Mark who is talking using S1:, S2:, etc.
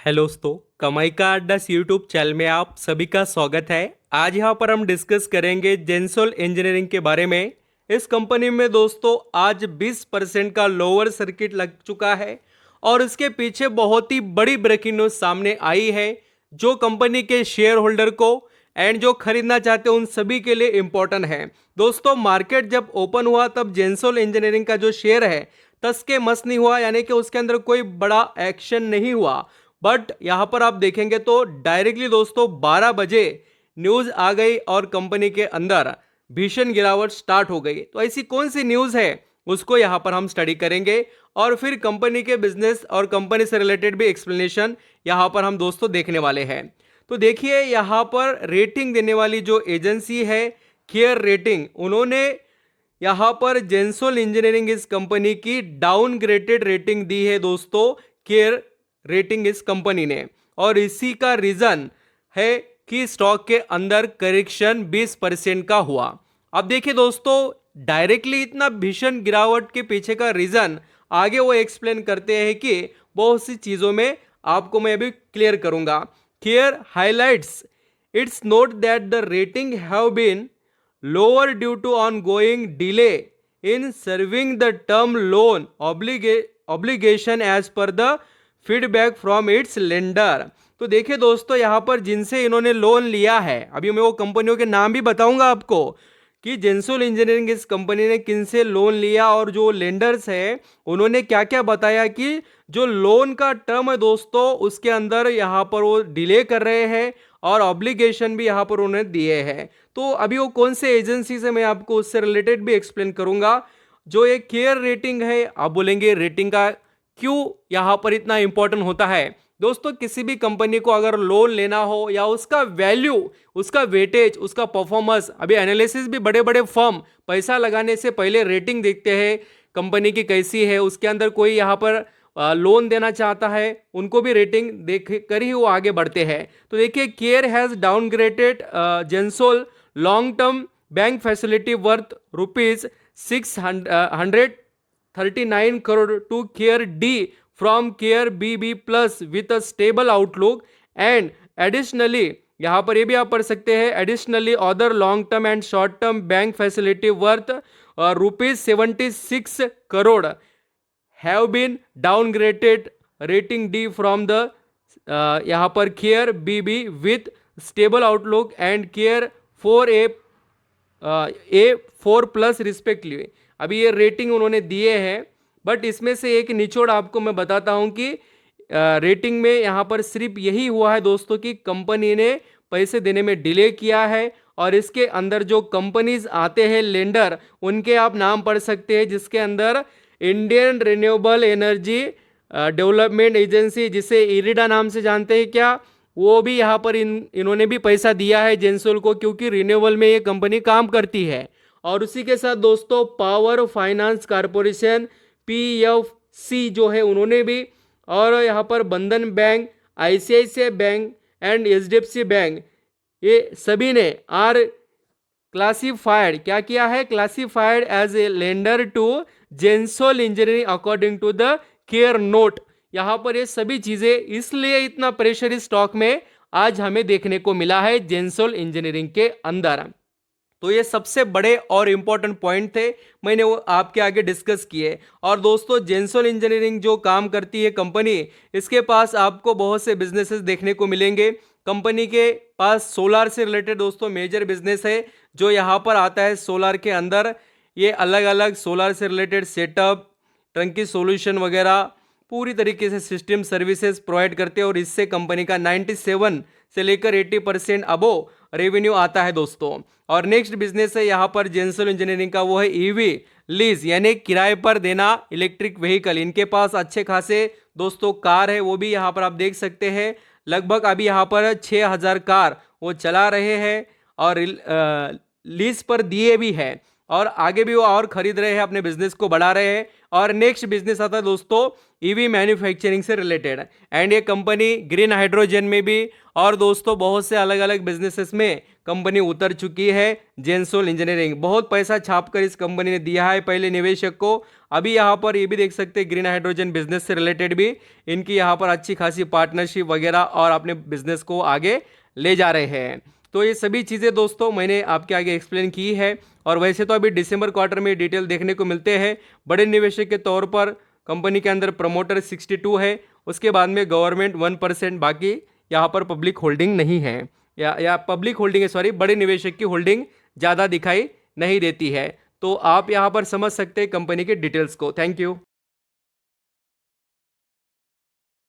S1: Hello दोस्तों, कमाई का अड्डा यूट्यूब चैनल में आप सभी का स्वागत है। आज यहाँ पर हम डिस्कस करेंगे जेंसोल इंजीनियरिंग के बारे में। इस कंपनी में दोस्तों आज 20% का लोअर सर्किट लग चुका है और इसके पीछे बहुत ही बड़ी ब्रेकिंग न्यूज सामने आई है जो कंपनी के शेयर होल्डर को एंड जो खरीदना चाहते हैं उन सभी के लिए इंपॉर्टेंट है। दोस्तों मार्केट जब ओपन हुआ तब जेंसोल इंजीनियरिंग का जो शेयर है तस के मस नहीं हुआ, यानी कि उसके अंदर कोई बड़ा एक्शन नहीं हुआ। बट यहां पर आप देखेंगे तो डायरेक्टली दोस्तों 12 बजे न्यूज आ गई और कंपनी के अंदर भीषण गिरावट स्टार्ट हो गई। तो ऐसी कौन सी न्यूज है उसको यहां पर हम स्टडी करेंगे और फिर कंपनी के बिजनेस और कंपनी से रिलेटेड भी एक्सप्लेनेशन यहां पर हम दोस्तों देखने वाले हैं। तो देखिए यहां पर रेटिंग देने वाली जो एजेंसी है केयर रेटिंग, उन्होंने यहां पर जेंसोल इंजीनियरिंग इस कंपनी की डाउनग्रेडेड रेटिंग दी है दोस्तों, केयर रेटिंग इस कंपनी ने। और इसी का रीजन है कि स्टॉक के अंदर करेक्शन 20% का हुआ। अब देखिए दोस्तों डायरेक्टली इतना भीषण गिरावट के पीछे का रीजन आगे वो एक्सप्लेन करते हैं कि बहुत सी चीजों में आपको मैं अभी क्लियर करूंगा। Here highlights it's note that the rating have been lower due to ongoing delay in serving the term loan obligation as per the feedback from its lender। तो देखिए दोस्तों यहाँ पर जिनसे इन्होंने लोन लिया है, अभी मैं वो कंपनियों के नाम भी बताऊंगा आपको कि जेंसोल इंजीनियरिंग इस कंपनी ने किन से लोन लिया और जो लेंडर्स है उन्होंने क्या क्या बताया कि जो लोन का टर्म है दोस्तों उसके अंदर यहाँ पर वो डिले कर रहे हैं और ऑब्लिगेशन भी यहाँ पर उन्होंने दिए हैं। तो अभी वो कौन से एजेंसी से मैं आपको उससे रिलेटेड भी एक्सप्लेन करूंगा। जो ये केयर रेटिंग है, आप बोलेंगे रेटिंग का क्यों यहाँ पर इतना इंपॉर्टेंट होता है। दोस्तों किसी भी कंपनी को अगर लोन लेना हो या उसका वैल्यू, उसका वेटेज, उसका परफॉर्मेंस, अभी एनालिसिस भी बड़े बड़े फर्म पैसा लगाने से पहले रेटिंग देखते हैं कंपनी की कैसी है। उसके अंदर कोई यहाँ पर लोन देना चाहता है उनको भी रेटिंग देख कर ही वो आगे बढ़ते हैं। तो देखिए CARE has downgraded Gensol long term bank facility worth ₹639 crore to Care D from Care BB Plus with a stable outlook and additionally यहाँ पर ये भी आप पढ़ सकते हैं additionally other long term and short term bank facility worth ₹76 crore have been downgraded rating D from the यहाँ पर CARE BB with stable outlook and CARE 4A4+ respectively. अभी ये रेटिंग उन्होंने दिए हैं बट इसमें से एक निचोड़ आपको मैं बताता हूं कि रेटिंग में यहाँ पर सिर्फ यही हुआ है दोस्तों कि कंपनी ने पैसे देने में डिले किया है और इसके अंदर जो कंपनीज आते हैं लेंडर उनके आप नाम पढ़ सकते हैं, जिसके अंदर Indian renewable energy development agency जिसे इरिडा नाम से जानते हैं क्या, वो भी यहाँ पर इन्होंने भी पैसा दिया है जेंसोल को क्योंकि रिन्यूएबल में ये कंपनी काम करती है। और उसी के साथ दोस्तों पावर फाइनेंस कारपोरेशन PFC जो है उन्होंने भी, और यहाँ पर Bandhan bank, ICICI bank and HDFC bank, ये सभी ने आर क्लासिफाइड क्या किया है, classified as a lender to Gensol engineering according to the CARE note. यहाँ पर ये सभी चीजें इसलिए इतना प्रेशर इस स्टॉक में आज हमें देखने को मिला है जेंसोल इंजीनियरिंग के अंदर। तो ये सबसे बड़े और इंपॉर्टेंट पॉइंट थे, मैंने वो आपके आगे डिस्कस किए। और दोस्तों जेंसोल इंजीनियरिंग जो काम करती है कंपनी, इसके पास आपको बहुत से बिजनेसेस देखने को मिलेंगे। कंपनी के पास सोलार से रिलेटेड दोस्तों मेजर बिजनेस है जो यहाँ पर आता है। सोलार के अंदर ये अलग अलग सोलार से रिलेटेड सेटअप, टंकी सॉल्यूशन वगैरह पूरी तरीके से सिस्टम सर्विसेज प्रोवाइड करते हैं और इससे कंपनी का 97 से लेकर 80% अबो रेवेन्यू आता है दोस्तों। और नेक्स्ट बिजनेस है यहाँ पर जेंसोल इंजीनियरिंग का, वो है EV लीज यानी किराए पर देना इलेक्ट्रिक व्हीकल। इनके पास अच्छे खासे दोस्तों कार है, वो भी यहाँ पर आप देख सकते हैं। लगभग अभी यहाँ पर 6000 कार वो चला रहे हैं और लीज पर दिए भी है। और आगे भी वो और खरीद रहे हैं, अपने बिजनेस को बढ़ा रहे हैं। और नेक्स्ट बिजनेस आता है दोस्तों ईवी मैन्युफैक्चरिंग से रिलेटेड, एंड ये कंपनी ग्रीन हाइड्रोजन में भी और दोस्तों बहुत से अलग अलग बिजनेसेस में कंपनी उतर चुकी है। जेंसोल इंजीनियरिंग बहुत पैसा छापकर इस कंपनी ने दिया है पहले निवेशक को। अभी यहाँ पर ये भी देख सकते हैं ग्रीन हाइड्रोजन बिजनेस से रिलेटेड भी इनकी यहाँ पर अच्छी खासी पार्टनरशिप वगैरह और अपने बिजनेस को आगे ले जा रहे हैं। तो ये सभी चीज़ें दोस्तों मैंने आपके आगे एक्सप्लेन की है। और वैसे तो अभी दिसंबर क्वार्टर में डिटेल देखने को मिलते हैं। बड़े निवेशक के तौर पर कंपनी के अंदर प्रमोटर 62 है, उसके बाद में गवर्नमेंट 1%, बाकी यहाँ पर पब्लिक होल्डिंग नहीं है, या पब्लिक होल्डिंग है, सॉरी, बड़े निवेशक की होल्डिंग ज़्यादा दिखाई नहीं देती है। तो आप यहाँ पर समझ सकते हैं कंपनी के डिटेल्स को। Thank you.